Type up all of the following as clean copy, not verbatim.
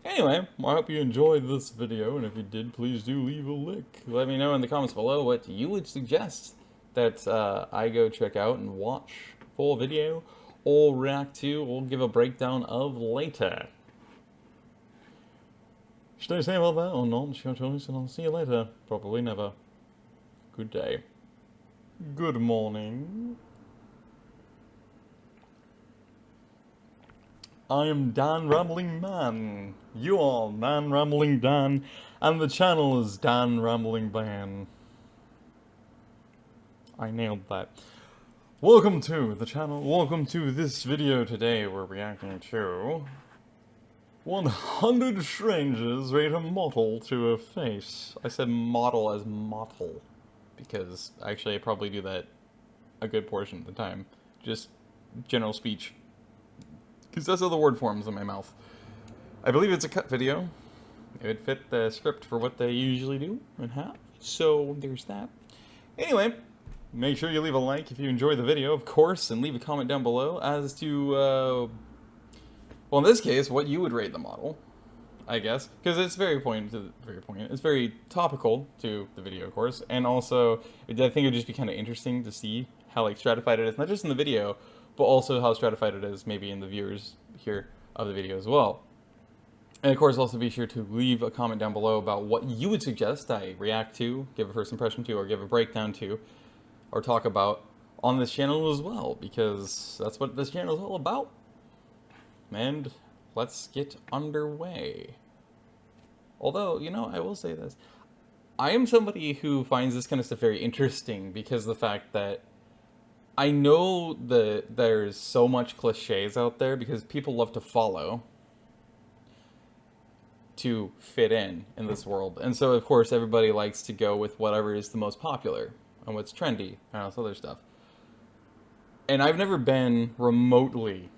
Anyway, I hope you enjoyed this video, and if you did, please do leave a like. Let me know in the comments below what you would suggest that I go check out and watch full video, or react to, or give a breakdown of later. Stay safe out there, or not, it's your choice, and I'll see you later. Probably never. Good day. Good morning. I am Dan Rambling Man. You are Dan Rambling Dan, and the channel is Dan Rambling Dan. I nailed that. Welcome to the channel. Welcome to this video. Today we're reacting to 100 strangers rate a model to a face. I said model as model because actually I probably do that a good portion of the time. Just general speech. Because that's how the word forms in my mouth. I believe it's a cut video. It would fit the script for what they usually do and have. So there's that. Anyway, make sure you leave a like if you enjoy the video, of course, and leave a comment down below as to, well, in this case, what you would rate the model, I guess. Because it's very poignant. It's very topical to the video, of course. And also, I think it would just be kind of interesting to see how, like, stratified it is. Not just in the video, but also how stratified it is maybe in the viewers here of the video as well. And of course, also be sure to leave a comment down below about what you would suggest I react to, give a first impression to, or give a breakdown to, or talk about on this channel as well, because that's what this channel is all about. And let's get underway. Although, you know, I will say this. I am somebody who finds this kind of stuff very interesting because of the fact that I know that there's so much cliches out there because people love to follow to fit in this world. And so, of course, everybody likes to go with whatever is the most popular and what's trendy and all this other stuff. And I've never been remotely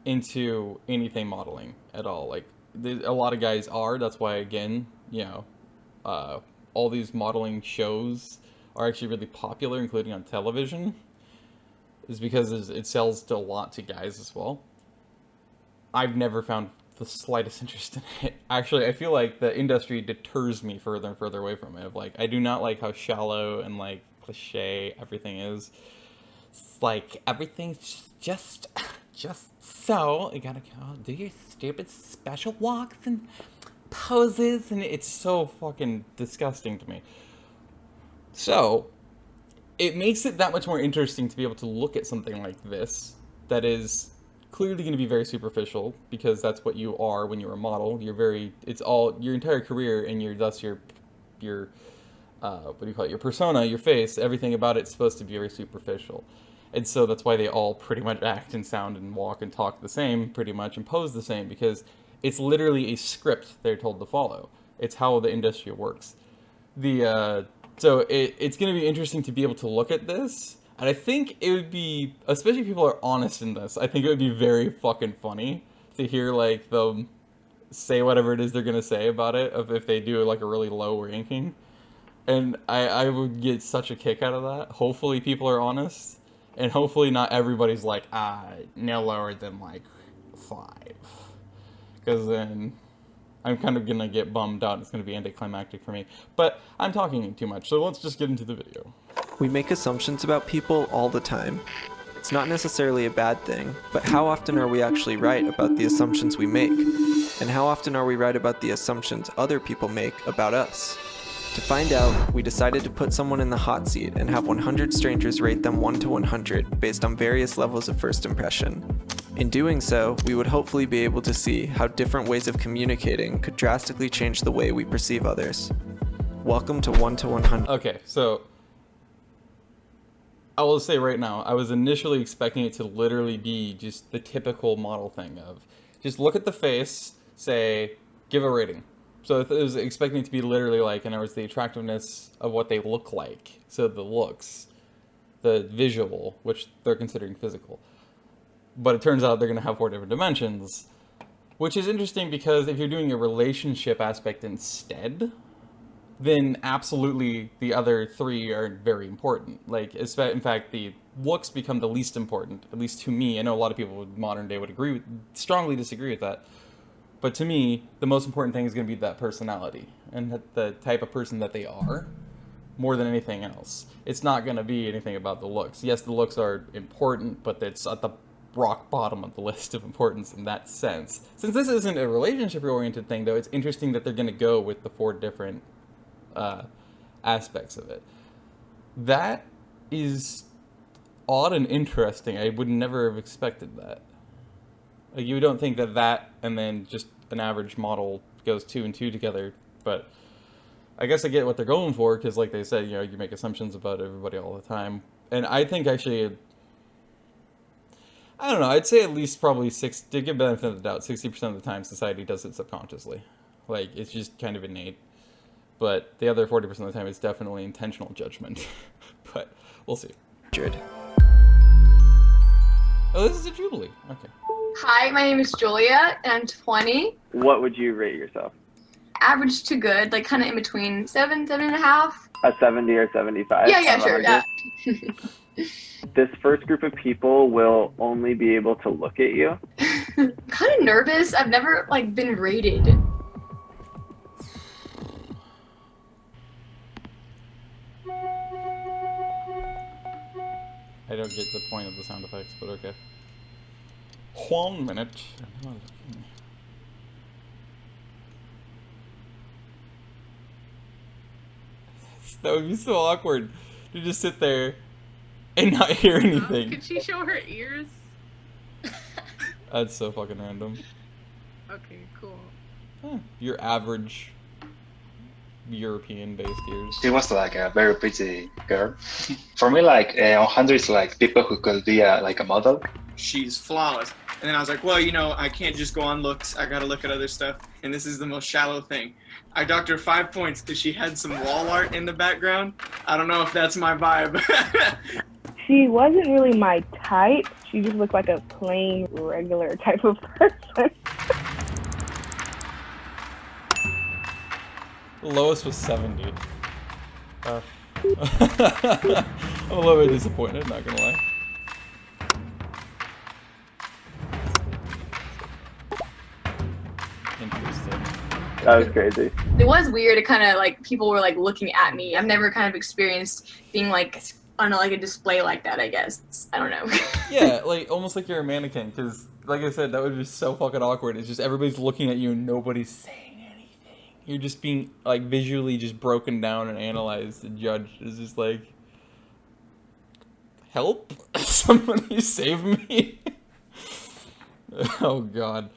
into anything modeling at all. Like, a lot of guys are. That's why, again, you know, all these modeling shows are actually really popular, including on television. Is because it sells a lot to guys as well. I've never found the slightest interest in it. Actually, I feel like the industry deters me further and further away from it. Like, I do not like how shallow and, like, cliche everything is. It's like, everything's just so. You gotta go do your stupid special walks and poses, and it's so fucking disgusting to me. So, it makes it that much more interesting to be able to look at something like this that is clearly going to be very superficial, because that's what you are when you're a model. You're very, it's all your entire career, and thus your what do you call it, your persona, your face, everything about it's supposed to be very superficial. And so that's why they all pretty much act and sound and walk and talk the same pretty much, and pose the same, because it's literally a script they're told to follow. It's how the industry works. So it's going to be interesting to be able to look at this, and I think it would be, especially if people are honest in this, I think it would be very fucking funny to hear, like, them say whatever it is they're going to say about it, if they do, like, a really low ranking. And I would get such a kick out of that. Hopefully people are honest, and hopefully not everybody's like, no lower than, like, 5. Because then I'm kind of gonna get bummed out. It's gonna be anticlimactic for me. But I'm talking too much, so let's just get into the video. We make assumptions about people all the time. It's not necessarily a bad thing, but how often are we actually right about the assumptions we make? And how often are we right about the assumptions other people make about us? To find out, we decided to put someone in the hot seat and have 100 strangers rate them 1 to 100 based on various levels of first impression. In doing so, we would hopefully be able to see how different ways of communicating could drastically change the way we perceive others. Welcome to 1 to 100. Okay, so I will say right now, I was initially expecting it to literally be just the typical model thing of just look at the face, say, give a rating. So if it was expecting it to be literally like, in other words, the attractiveness of what they look like. So the looks, the visual, which they're considering physical. But it turns out they're going to have 4 different dimensions, which is interesting because if you're doing a relationship aspect instead, then absolutely the other 3 are very important. Like, in fact, the looks become the least important, at least to me. I know a lot of people in modern day would strongly disagree with that. But to me, the most important thing is going to be that personality and the type of person that they are, more than anything else. It's not going to be anything about the looks. Yes, the looks are important, but it's at the rock bottom of the list of importance in that sense. Since this isn't a relationship-oriented thing, though, it's interesting that they're going to go with the 4 different aspects of it. That is odd and interesting. I would never have expected that. Like, you don't think that and then just an average model goes 2 and 2 together, but I guess I get what they're going for, because like they said, you make assumptions about everybody all the time. And I think actually, I don't know, I'd say at least probably to give benefit of the doubt, 60% of the time society does it subconsciously. Like, it's just kind of innate. But the other 40% of the time, it's definitely intentional judgment. But we'll see. Oh, this is a Jubilee. Okay. Hi, my name is Julia, and I'm 20. What would you rate yourself? Average to good, like kind of in between 7.5. A 70 or 75? Yeah, sure, yeah. This first group of people will only be able to look at you. Kind of nervous. I've never been rated. I don't get the point of the sound effects, but okay. 1 minute. That would be so awkward to just sit there and not hear anything. Could she show her ears? That's so fucking random. Okay, cool. Huh. Your average European-based ears. She was like a very pretty girl. For me, like 100 is like people who could be like a model. She's flawless. And then I was like, well, I can't just go on looks. I gotta look at other stuff. And this is the most shallow thing. I docked her 5 points because she had some wall art in the background. I don't know if that's my vibe. She wasn't really my type. She just looked like a plain, regular type of person. The lowest was 70. I'm a little bit disappointed, not gonna lie. Interesting. That was crazy. It was weird. It kind of people were looking at me. I've never kind of experienced being on a display like that, I guess. I don't know. Yeah, almost like you're a mannequin, because like I said, that would be so fucking awkward. It's just everybody's looking at you and nobody's saying anything. You're just being visually just broken down and analyzed and judged. It's just help? Somebody save me. Oh god.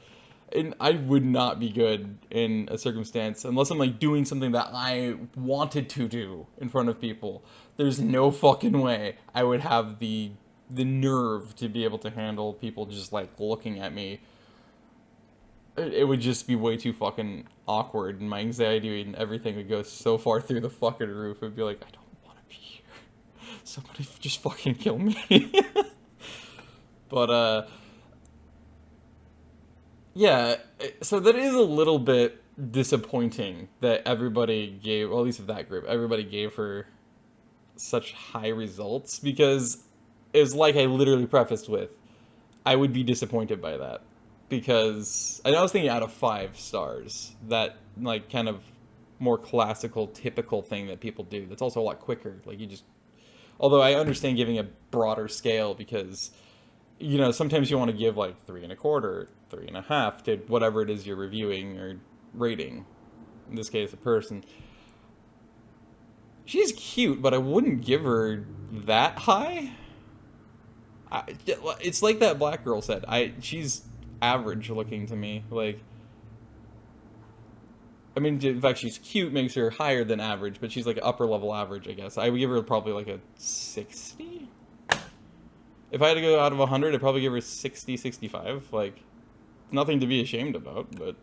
And I would not be good in a circumstance unless I'm doing something that I wanted to do in front of people. There's no fucking way I would have the nerve to be able to handle people just looking at me. It would just be way too fucking awkward, and my anxiety and everything would go so far through the fucking roof. It'd be like, I don't want to be here. Somebody just fucking kill me. But yeah, so that is a little bit disappointing that everybody gave, well, at least of that group, everybody gave her such high results, because it was like I literally prefaced with, I would be disappointed by that. Because I was thinking out of 5 stars, that kind of more classical, typical thing that people do. That's also a lot quicker. Although I understand giving a broader scale, because sometimes you want to give 3.25, 3.5 to whatever it is you're reviewing or rating. In this case, a person. She's cute, but I wouldn't give her that high. It's like that black girl said. She's average looking to me. I mean, in fact, she's cute, makes her higher than average, but she's upper level average, I guess. I would give her probably a 60. If I had to go out of 100, I'd probably give her 60, 65. Nothing to be ashamed about, but...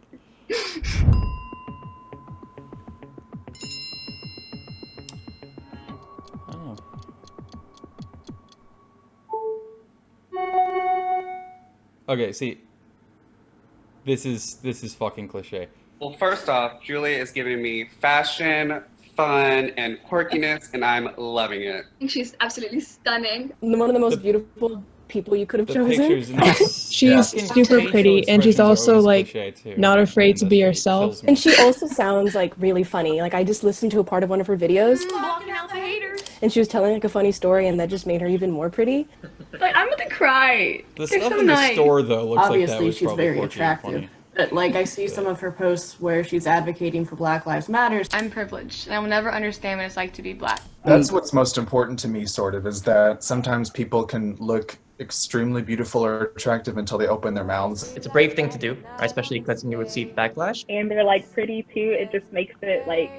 I don't know. Okay, see... This is fucking cliche. Well, first off, Julia is giving me fashion, fun, and quirkiness, and I'm loving it. I think she's absolutely stunning. One of the most beautiful people you could have The chosen. pictures in this She's fucking super facial pretty, and she's expressions are also always like cliche, too. not afraid to And be that herself. kills me. And she also sounds like really funny. Like I just listened to a part of one of her videos, Blocking out the haters. and she was telling like a funny story, and that just made her even more pretty. Like I'm gonna cry. The They're stuff so in the nice. store, though, looks like that Obviously, was she's probably very quirky and attractive. funny. But like, I see some of her posts where she's advocating for Black Lives Matter. I'm privileged, and I will never understand what it's like to be black. That's what's most important to me, sort of, is that sometimes people can look extremely beautiful or attractive until they open their mouths. It's a brave thing to do, right? Especially because you would see backlash. And they're like pretty too. It just makes it like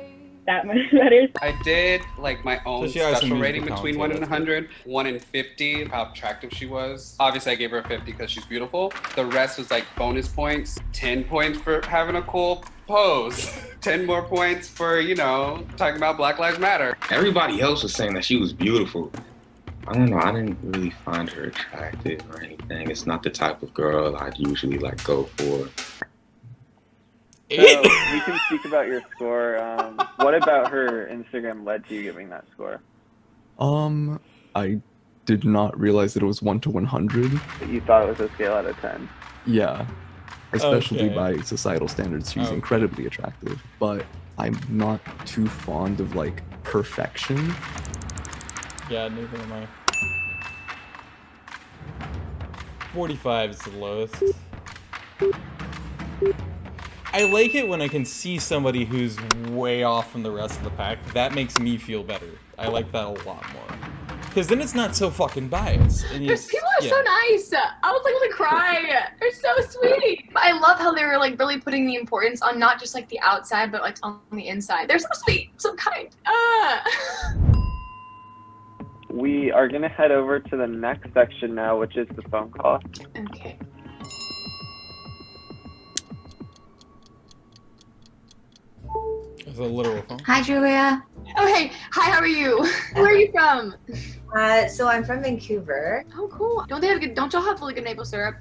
that much better. I did like my own So she has some special rating musical between 1 talent, and 100. 1 and 50, how attractive she was. Obviously, I gave her a 50 because she's beautiful. The rest was like bonus points. 10 points for having a cool pose. 10 more points for, you know, talking about Black Lives Matter. Everybody else was saying that she was beautiful. I don't know, I didn't really find her attractive or anything. It's not the type of girl I'd usually like go for. So we can speak about your score. What about her Instagram led to you giving that score? I did not realize that it was 1 to 100. You thought it was a scale out of 10. Yeah. Especially Okay. by societal standards, she's incredibly attractive. But I'm not too fond of like perfection. Yeah, neither am I. 45 is the lowest. I like it when I can see somebody who's way off from the rest of the pack. That makes me feel better. I like that a lot more. Because then it's not so fucking biased. And People are so nice. I was like gonna cry. They're so sweet. But I love how they were like really putting the importance on not just like the outside, but like on the inside. They're so sweet, so kind. We are going to head over to the next section now, which is the phone call. Okay. It's a literal phone. Hi, Julia. Oh, hey. Hi, how are you? Where are you from? So I'm from Vancouver. Oh, cool. Don't y'all have really good maple syrup?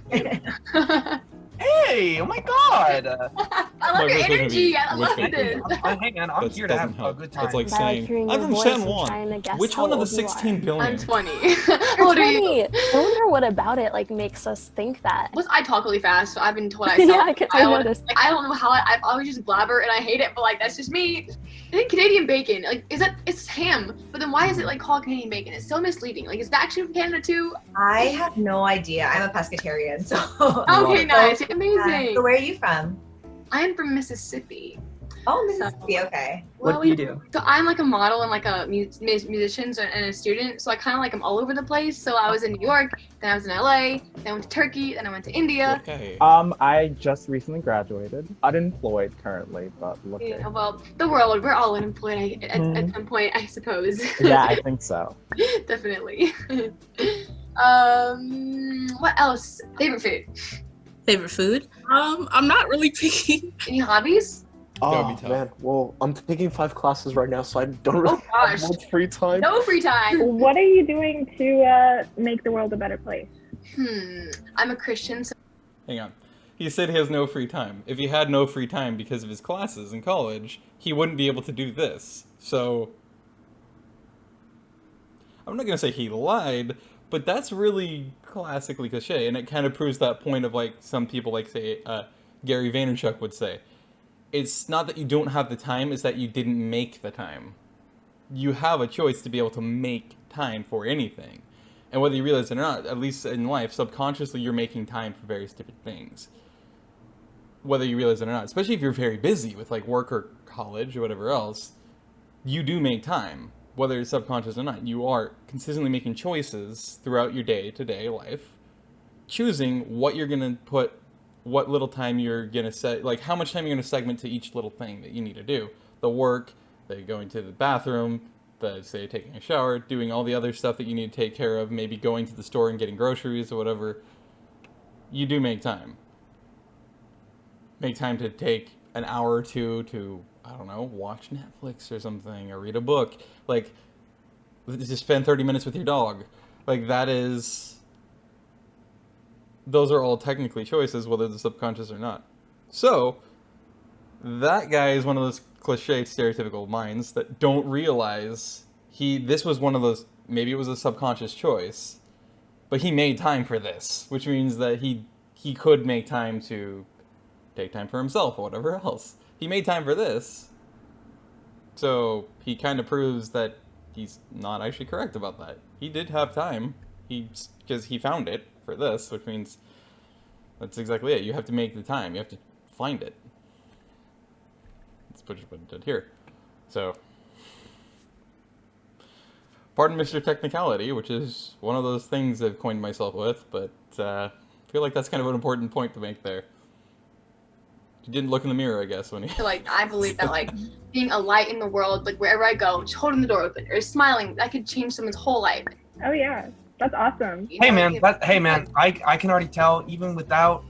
Hey, oh my god! I love your energy. I love Which this. Hang on, I'm here to have a good time. That's like saying, I'm from San Juan. Which one of the 16 billion? I'm 20. You're 20. I wonder what about it like makes us think that. Plus, I talk really fast, so I've been told I Yeah, sound I noticed. Like, I don't know how I've always just blabber and I hate it, but like that's just me. I think Canadian bacon, like, it's ham, but then why is it like called Canadian bacon? It's so misleading. Like, is that actually from Canada too? I have no idea. I'm a pescatarian, so. Okay, nice. Amazing. So where are you from? I am from Mississippi. Oh, Mississippi. Okay. What do you do? So I'm like a model and like a musician and a student. So I kind of like I'm all over the place. So I was in New York, then I was in LA, then I went to Turkey, then I went to India. Okay. I just recently graduated. Unemployed currently, but looking. Yeah, well, the world, we're all unemployed at some point, I suppose. Yeah, I think so. Definitely. What else? Favorite food? Favorite food? I'm not really picky. Any hobbies? Oh man, well, I'm taking 5 classes right now, so I don't really have much free time. No free time. What are you doing to make the world a better place? I'm a Christian. So Hang on. He said he has no free time. If he had no free time because of his classes in college, he wouldn't be able to do this. So, I'm not going to say he lied, but that's really classically cliche, and it kind of proves that point of like some people like say Gary Vaynerchuk would say. It's not that you don't have the time, it's that you didn't make the time. You have a choice to be able to make time for anything. And whether you realize it or not, at least in life, subconsciously you're making time for various different things. Whether you realize it or not, especially if you're very busy with like work or college or whatever else, you do make time. Whether it's subconscious or not, you are consistently making choices throughout your day-to-day life, choosing what you're going to put, what little time you're going to set, like how much time you're going to segment to each little thing that you need to do. The work, the going to the bathroom, the, say, taking a shower, doing all the other stuff that you need to take care of, maybe going to the store and getting groceries or whatever. You do make time. Make time to take an hour or two to, I don't know, watch Netflix or something, or read a book. Like, just spend 30 minutes with your dog. Like, that is... Those are all technically choices, whether they're subconscious or not. So, that guy is one of those cliche, stereotypical minds that don't realize this was one of those, maybe it was a subconscious choice, But he made time for this, which means that he could make time to take time for himself or whatever else. He made time for this, so he kind of proves that he's not actually correct about that. He did have time, because he found it for this, which means that's exactly it. You have to make the time. You have to find it. Let's put it here. So, pardon Mr. Technicality, which is one of those things I've coined myself with, but I feel like that's kind of an important point to make there. You didn't look in the mirror, I guess, when you... Like, I believe that, like, being a light in the world, like, wherever I go, just holding the door open or smiling, that could change someone's whole life. Oh, yeah. That's awesome. Hey man, I can already tell even without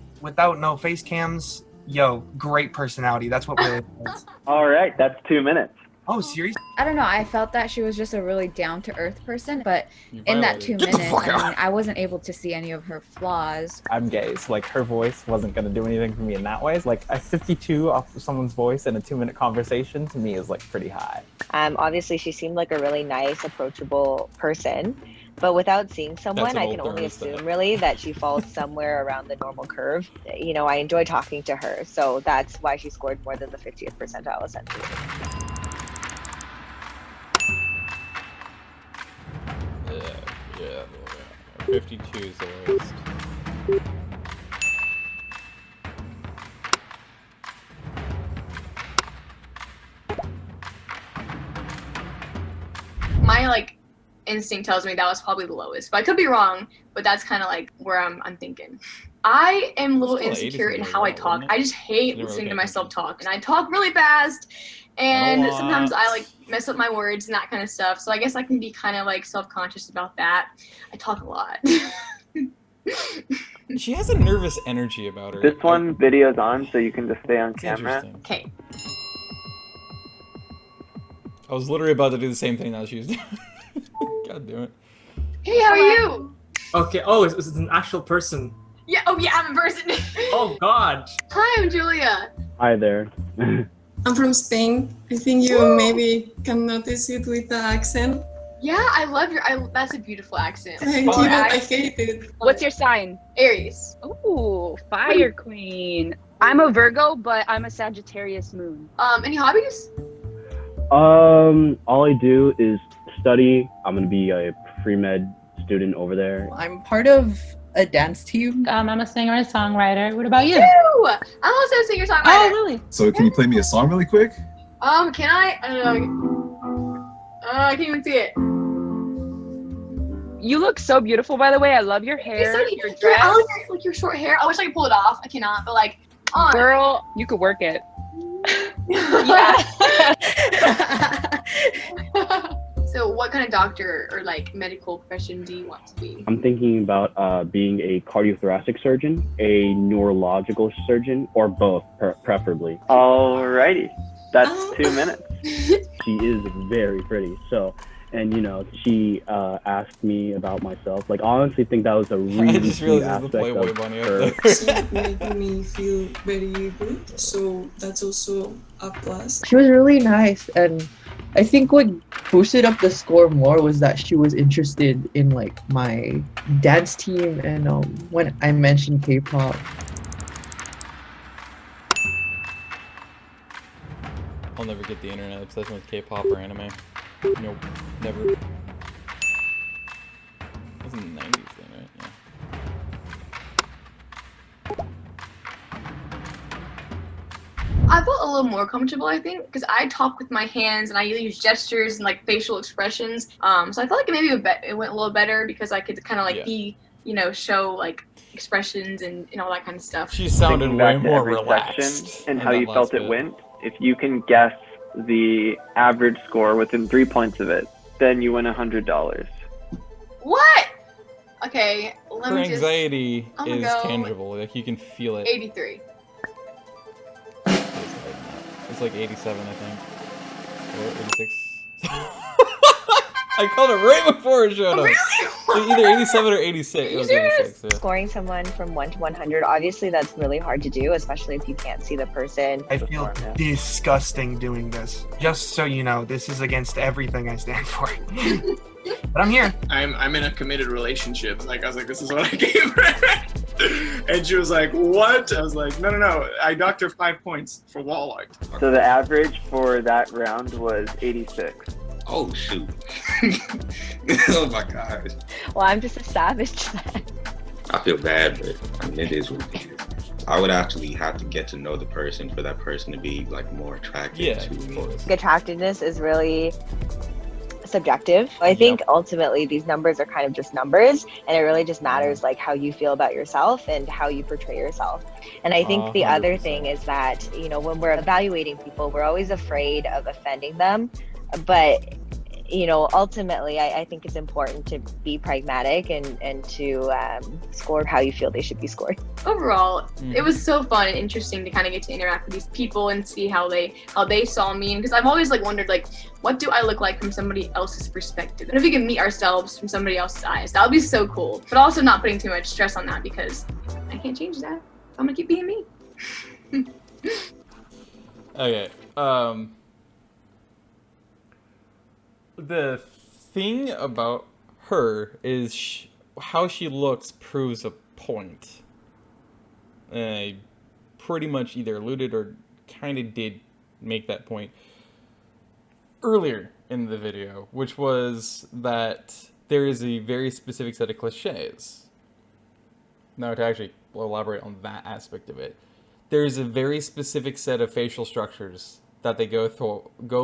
no face cams. Yo, great personality. That's what really is. All right, that's 2 minutes. Oh, serious? I don't know. I felt that she was just a really down-to-earth person, but in that 2 minutes, I wasn't able to see any of her flaws. I'm gay, so like her voice wasn't gonna do anything for me in that way. Like a 52 off of someone's voice in a 2-minute conversation to me is like pretty high. Obviously she seemed like a really nice, approachable person, but without seeing someone, I can only assume really that she falls somewhere around the normal curve. You know, I enjoy talking to her, so that's why she scored more than the 50th percentile essentially. Yeah. 52 is the lowest. My, like, instinct tells me that was probably the lowest, but I could be wrong, but that's kind of like where I'm thinking. I am a little insecure in how I talk. I just hate listening to myself talk, and I talk really fast, and sometimes I like mess up my words and that kind of stuff, so I guess I can be kind of like self-conscious about that. I talk a lot. She has a nervous energy about her. This one video's on, so you can just stay on camera. Okay. I was literally about to do the same thing that she was doing. God damn it. Hey, how are you? Okay, oh, it's an actual person. Yeah, oh yeah, I'm a person. Oh god. Hi, I'm Julia. Hi there. I'm from Spain. I think you maybe can notice it with the accent. Yeah, I love that's a beautiful accent. Thank you, I hate it. What's your sign? Aries. Ooh, fire queen. I'm a Virgo, but I'm a Sagittarius moon. Any hobbies? All I do is study. I'm gonna be a pre-med student over there. I'm part of a dance team. I'm a singer and songwriter. What about you? Ew! I'm also a singer songwriter. Oh, really? So can you play me a song really quick? Can I? I don't know. I can't even see it. You look so beautiful, by the way. I love your hair, your dress. Yeah, I like your short hair. I wish I could pull it off. I cannot, but like, girl, you could work it. So what kind of doctor or like medical profession do you want to be? I'm thinking about being a cardiothoracic surgeon, a neurological surgeon, or both, preferably. Alrighty, that's 2 minutes. She is very pretty, so, and you know, she asked me about myself. Like, I honestly think that was a really sweet aspect of her. It's making me feel very good, so that's also a plus. She was really nice, and I think what boosted up the score more was that she was interested in like my dance team, and when I mentioned K-pop. I'll never get the internet obsession with K-pop or anime. Nope, never. It was in the 90s then, right? Yeah. I felt a little more comfortable, I think, because I talk with my hands and I use gestures and like facial expressions. So I felt like maybe it went a little better because I could kind of like be, you know, show like expressions and all that kind of stuff. She sounded Thinking way back to more every relaxed. section and how you felt it went. If you can guess the average score within 3 points of it, then you win $100. What? Okay, let Her me just... anxiety I'm gonna is go tangible. Like, you can feel it. 83. It's like 87, I think. Or 86. I called it right before it showed up. Really? Either 87 or 86. It was 86, yeah. Scoring someone from 1 to 100, obviously that's really hard to do, especially if you can't see the person. I feel disgusting doing this. Just so you know, this is against everything I stand for. But I'm here. I'm in a committed relationship. Like I was like, this is what I gave her. And she was like, what? I was like, no. I docked her 5 points for wall art. So the average for that round was 86. Oh shoot. Oh my gosh. Well, I'm just a savage then. I feel bad, but I mean, it is what it is. I would actually have to get to know the person for that person to be like more attractive to me. Attractiveness is really subjective. I think ultimately these numbers are kind of just numbers, and it really just matters like how you feel about yourself and how you portray yourself. And I think the other thing is that, you know, when we're evaluating people, we're always afraid of offending them, but you know, ultimately, I think it's important to be pragmatic and to score how you feel they should be scored. Overall, it was so fun and interesting to kind of get to interact with these people and see how they saw me. And because I've always like wondered, like, what do I look like from somebody else's perspective? And if we can meet ourselves from somebody else's eyes, that would be so cool. But also not putting too much stress on that because I can't change that. I'm gonna keep being me. Okay. The thing about her is how she looks proves a point. I pretty much either alluded or kind of did make that point earlier in the video, which was that there is a very specific set of cliches. Now, to actually elaborate on that aspect of it, there's a very specific set of facial structures that they go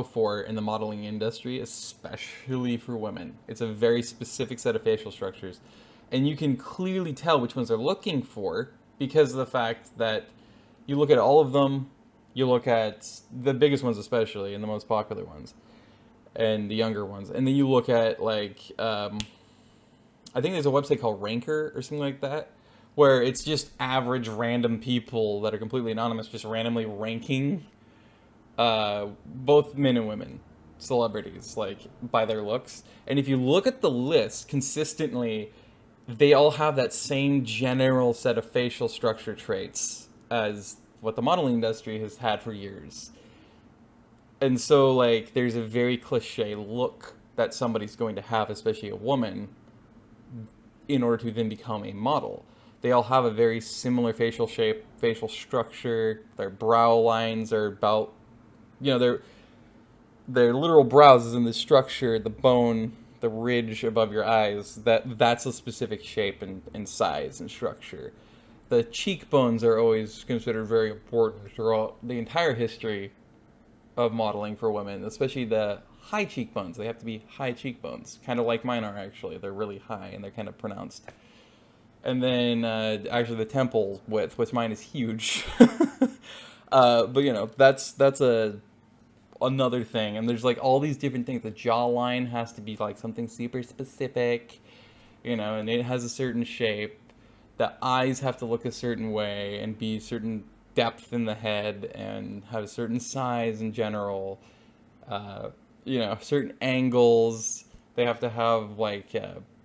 for in the modeling industry, especially for women. It's a very specific set of facial structures. And you can clearly tell which ones they're looking for because of the fact that you look at all of them, you look at the biggest ones especially, and the most popular ones, and the younger ones. And then you look at, like, I think there's a website called Ranker or something like that, where it's just average random people that are completely anonymous, just randomly ranking both men and women, celebrities, like, by their looks. And if you look at the list consistently, they all have that same general set of facial structure traits as what the modeling industry has had for years. And so, like, there's a very cliche look that somebody's going to have, especially a woman, in order to then become a model. They all have a very similar facial shape, facial structure. Their brow lines are about, you know, their literal brows is in the structure, the bone, the ridge above your eyes. That's a specific shape and size and structure. The cheekbones are always considered very important throughout the entire history of modeling for women, especially the high cheekbones. They have to be high cheekbones, kind of like mine are actually. They're really high and they're kind of pronounced. And then actually the temple width, which mine is huge. But you know, that's another thing. And there's like all these different things. The jawline has to be like something super specific, you know, and it has a certain shape. The eyes have to look a certain way and be a certain depth in the head and have a certain size in general. You know, certain angles. They have to have like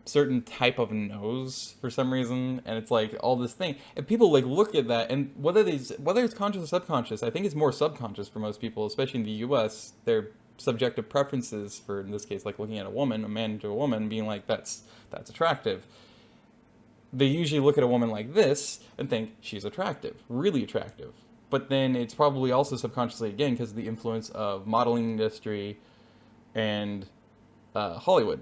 certain type of nose for some reason, and it's like all this thing, and people like look at that, and whether it's conscious or subconscious, I think it's more subconscious for most people, especially in the US. Their subjective preferences for, in this case, like looking at a woman, a man to a woman, being like that's attractive. They usually look at a woman like this and think she's attractive, really attractive. But then it's probably also subconsciously, again, because of the influence of modeling industry and Hollywood,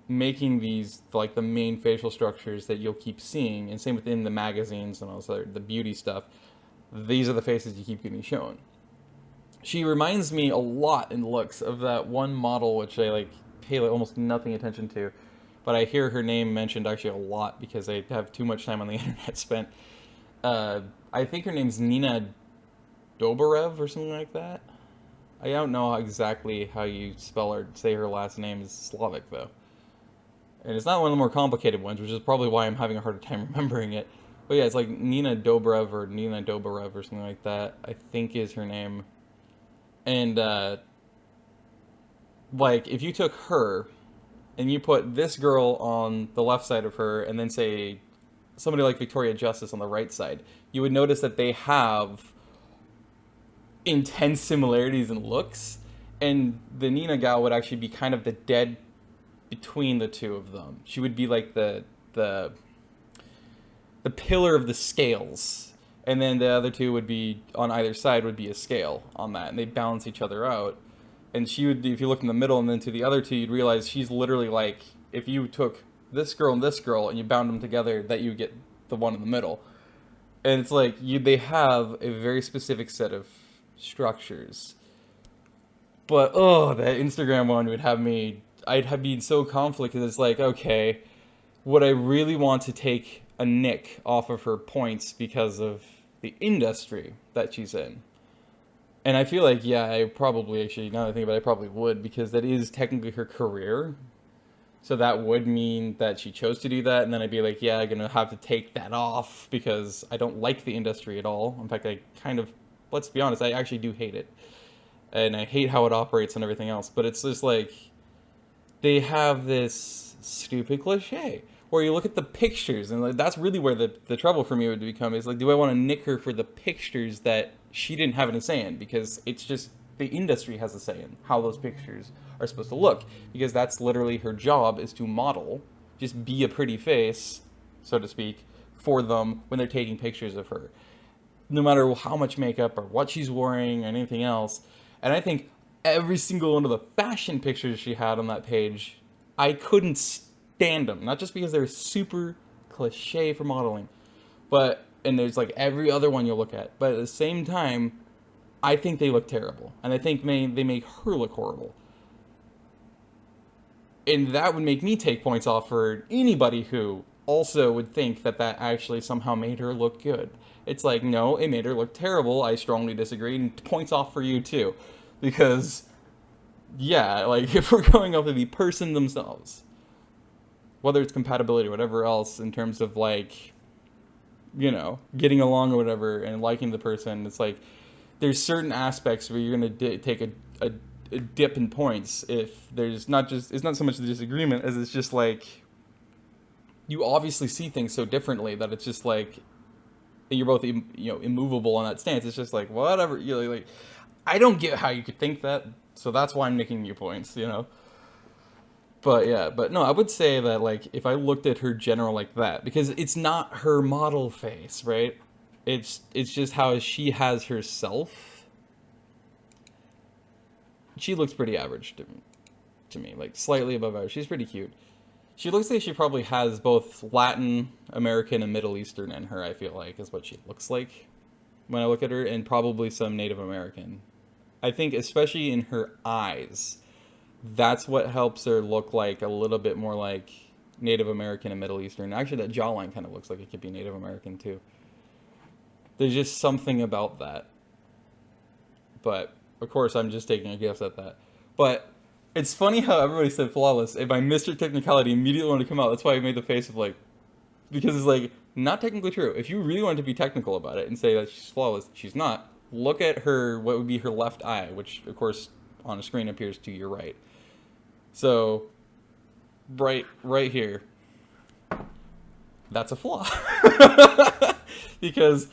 making these like the main facial structures that you'll keep seeing, and same within the magazines and also the beauty stuff. These are the faces you keep getting shown. She reminds me a lot in looks of that one model which I like pay like almost nothing attention to, but I hear her name mentioned actually a lot because I have too much time on the internet spent. I think her name's Nina Dobrev or something like that. I don't know exactly how you spell or say her last name. Is Slavic though. And it's not one of the more complicated ones, which is probably why I'm having a harder time remembering it. But yeah, it's like Nina Dobrev or Nina Dobarev or something like that, I think is her name. And, like, if you took her and you put this girl on the left side of her and then, say, somebody like Victoria Justice on the right side, you would notice that they have intense similarities in looks. And the Nina gal would actually be kind of the dead between the two of them. She would be like the pillar of the scales, and then the other two would be on either side would be a scale on that, and they balance each other out. And she would, if you look in the middle and then to the other two, you'd realize she's literally like, if you took this girl and you bound them together, that you get the one in the middle. And it's like they have a very specific set of structures. But that Instagram one would have me, I'd have been so conflicted, because it's like, okay, would I really want to take a nick off of her points because of the industry that she's in? And I feel like, yeah, I probably, actually, now that I think about it, I probably would, because that is technically her career. So that would mean that she chose to do that, and then I'd be like, yeah, I'm gonna have to take that off because I don't like the industry at all. In fact, I kind of, let's be honest, I actually do hate it. And I hate how it operates and everything else. But it's just like, they have this stupid cliche where you look at the pictures, and like, that's really where the trouble for me would become, is like, do I want to nick her for the pictures that she didn't have any say in? Because it's just, the industry has a say in how those pictures are supposed to look, because that's literally her job, is to model, just be a pretty face, so to speak, for them when they're taking pictures of her, no matter how much makeup or what she's wearing or anything else. And I think every single one of the fashion pictures she had on that page, I couldn't stand them, not just because they're super cliche for modeling, but, and there's like every other one you'll look at, but at the same time, I think they look terrible, and I think they make her look horrible. And that would make me take points off for anybody who also would think that that actually somehow made her look good. It's like, no, it made her look terrible. I strongly disagree, and points off for you too. Because, yeah, like, if we're going off of the person themselves, whether it's compatibility or whatever else in terms of, like, you know, getting along or whatever and liking the person, it's like, there's certain aspects where you're going to take a dip in points if there's not just, it's not so much the disagreement as it's just like, you obviously see things so differently that it's just like, you're both, you know, immovable on that stance. It's just like, whatever, you know, like, I don't get how you could think that, so that's why I'm nicking you points, you know? But yeah, but no, I would say that, like, if I looked at her general like that, because it's not her model face, right? It's just how she has herself. She looks pretty average to me, like slightly above average. She's pretty cute. She looks like she probably has both Latin American and Middle Eastern in her, I feel like, is what she looks like when I look at her, and probably some Native American. I think especially in her eyes, that's what helps her look like a little bit more like Native American and Middle Eastern. Actually, that jawline kind of looks like it could be Native American too. There's just something about that. But, of course, I'm just taking a guess at that. But it's funny how everybody said flawless. If I missed her technicality, immediately wanted to come out. That's why I made the face of, like, because it's, like, not technically true. If you really wanted to be technical about it and say that she's flawless, she's not. Look at her, what would be her left eye, which, of course, on a screen appears to your right. So, right here, that's a flaw. Because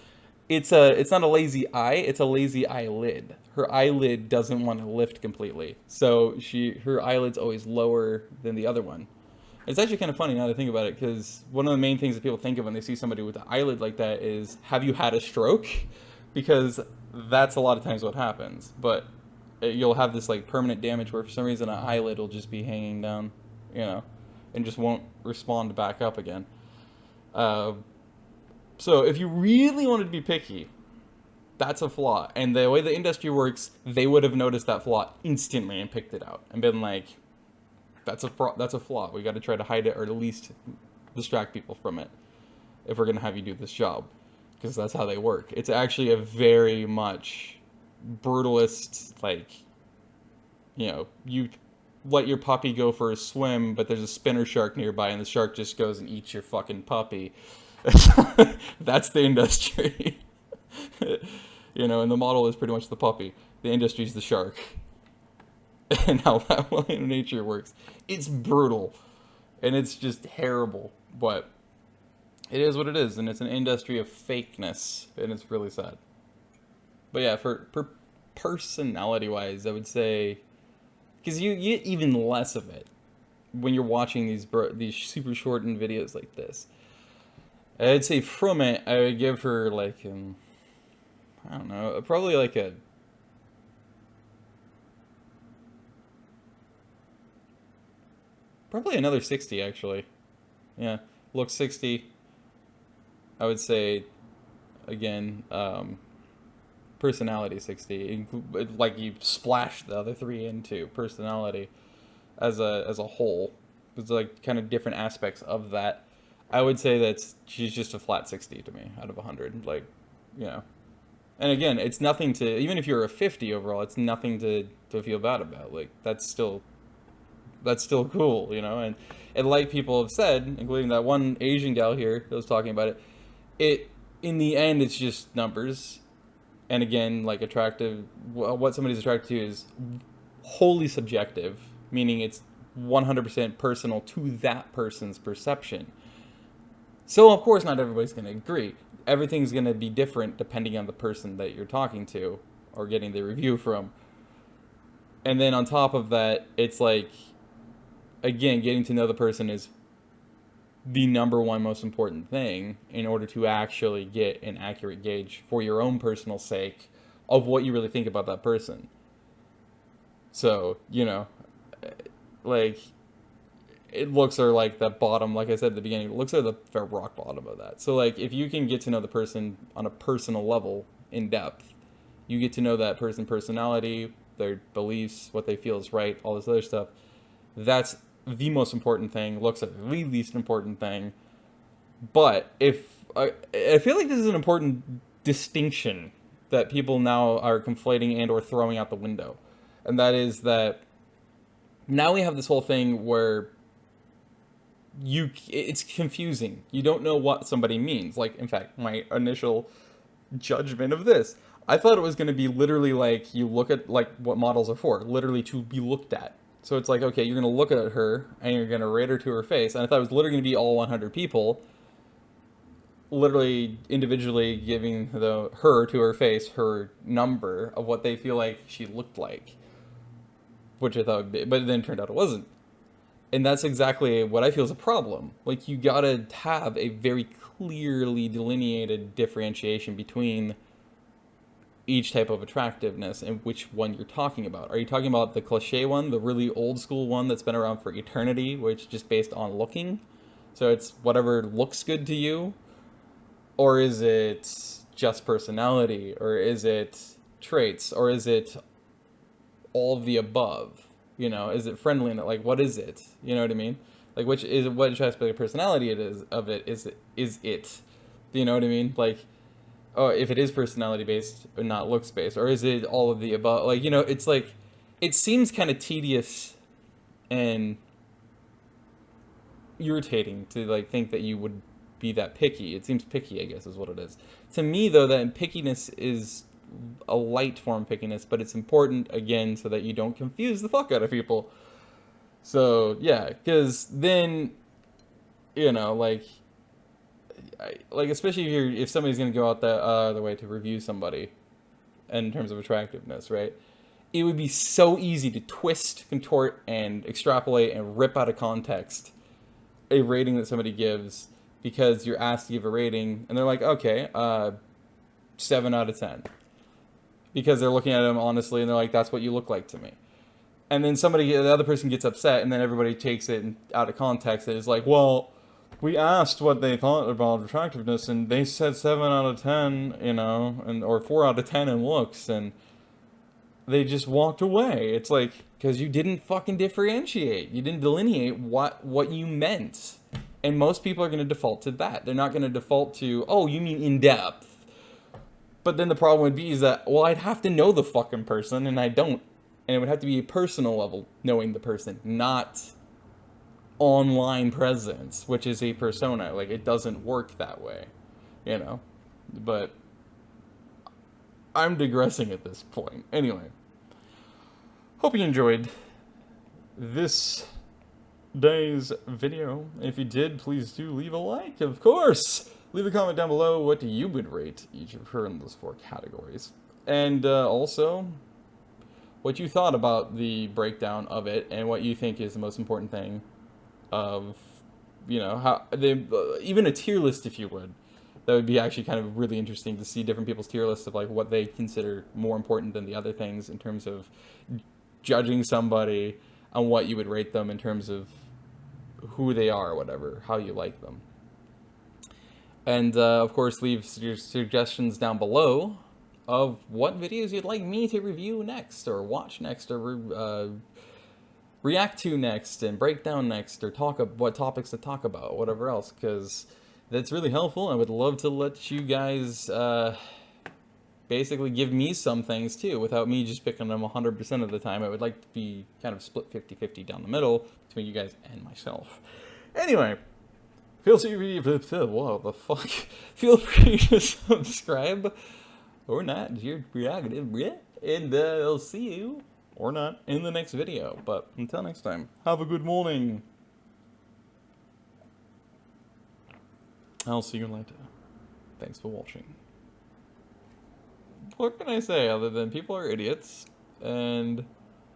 it's not a lazy eye, it's a lazy eyelid. Her eyelid doesn't want to lift completely. So her eyelid's always lower than the other one. It's actually kind of funny now that I think about it, because one of the main things that people think of when they see somebody with an eyelid like that is, have you had a stroke? Because that's a lot of times what happens. But you'll have this like permanent damage where for some reason an eyelid will just be hanging down, you know, and just won't respond back up again. So if you really wanted to be picky, that's a flaw. And the way the industry works, they would have noticed that flaw instantly and picked it out and been like, that's a flaw. We got to try to hide it or at least distract people from it if we're going to have you do this job, because that's how they work. It's actually a very much brutalist, like, you know, you let your puppy go for a swim, but there's a spinner shark nearby and the shark just goes and eats your fucking puppy. That's the industry. You know, and the model is pretty much the puppy. The industry's the shark. And how that way in nature works. It's brutal. And it's just terrible. But it is what it is. And it's an industry of fakeness. And it's really sad. But yeah, for personality-wise, I would say, because you get even less of it when you're watching these super shortened videos like this. I'd say from it, I would give her like I don't know, probably like probably another 60 actually. Yeah, look 60. I would say again, personality 60. Like you splash the other 3 into personality as a whole. It's like kind of different aspects of that. I would say that she's just a flat 60 to me out of 100. Like, you know. And again, it's nothing to, even if you're a 50 overall, it's nothing to feel bad about. Like, that's still cool, you know. And like people have said, including that one Asian gal here that was talking about it, in the end, it's just numbers. And again, like what somebody's attracted to is wholly subjective, meaning it's 100% personal to that person's perception. So, of course, not everybody's going to agree. Everything's going to be different depending on the person that you're talking to or getting the review from. And then on top of that, it's like, again, getting to know the person is the number one most important thing in order to actually get an accurate gauge for your own personal sake of what you really think about that person. So, you know, like, looks are like the bottom, like I said at the beginning, looks are the rock bottom of that. So, like, if you can get to know the person on a personal level in depth, you get to know that person's personality, their beliefs, what they feel is right, all this other stuff. That's the most important thing. Looks are the least important thing. But if I feel like this is an important distinction that people now are conflating and or throwing out the window. And that is that now we have this whole thing where it's confusing. You don't know what somebody means. Like, in fact, my initial judgment of this, I thought it was going to be literally like you look at like what models are for, literally to be looked at. So it's like, okay, you're going to look at her and you're going to rate her to her face. And I thought it was literally going to be all 100 people literally individually giving her to her face her number of what they feel like she looked like, which I thought would be, but then it turned out it wasn't. And that's exactly what I feel is a problem. Like, you gotta have a very clearly delineated differentiation between each type of attractiveness and which one you're talking about. Are you talking about the cliche one, the really old school one that's been around for eternity, which is just based on looking? So it's whatever looks good to you? Or is it just personality? Or is it traits? Or is it all of the above? You know, is it friendly? Like, what is it? You know what I mean? Like, what aspect of personality is it? You know what I mean? Like, oh, if it is personality based or not looks based, or is it all of the above? Like, you know, it's like, it seems kind of tedious and irritating to like think that you would be that picky. It seems picky, I guess, is what it is. To me, though, that pickiness is a light form of pickiness, but it's important, again, so that you don't confuse the fuck out of people. So, yeah, because then, you know, like especially if somebody's going to go out the way to review somebody in terms of attractiveness, right? It would be so easy to twist, contort, and extrapolate and rip out of context a rating that somebody gives because you're asked to give a rating, and they're like, okay, 7 out of 10. Because they're looking at them honestly, and they're like, that's what you look like to me. And then the other person gets upset, and then everybody takes it out of context. And it's like, well, we asked what they thought about attractiveness, and they said 7 out of 10, you know, or 4 out of 10 in looks, and they just walked away. It's like, because you didn't fucking differentiate. You didn't delineate what you meant. And most people are going to default to that. They're not going to default to, oh, you mean in depth. But then the problem would be is that, well, I'd have to know the fucking person, and I don't. And it would have to be a personal level, knowing the person, not online presence, which is a persona. Like, it doesn't work that way, you know? But I'm digressing at this point. Anyway, hope you enjoyed this day's video. If you did, please do leave a like, of course. Leave a comment down below. What do you would rate each of her in those 4 categories? And also, what you thought about the breakdown of it and what you think is the most important thing of, you know, how they even a tier list, if you would. That would be actually kind of really interesting to see different people's tier lists of like what they consider more important than the other things in terms of judging somebody on what you would rate them in terms of who they are or whatever, how you like them. And of course, leave your suggestions down below of what videos you'd like me to review next, or watch next, or react to next, and break down next, or talk about what topics to talk about, whatever else, because that's really helpful. I would love to let you guys basically give me some things too, without me just picking them 100% of the time. I would like to be kind of split 50-50 down the middle between you guys and myself. Anyway, feel free to subscribe or not, your prerogative, and I'll see you or not in the next video. But until next time, have a good morning. I'll see you later. Thanks for watching. What can I say other than people are idiots, and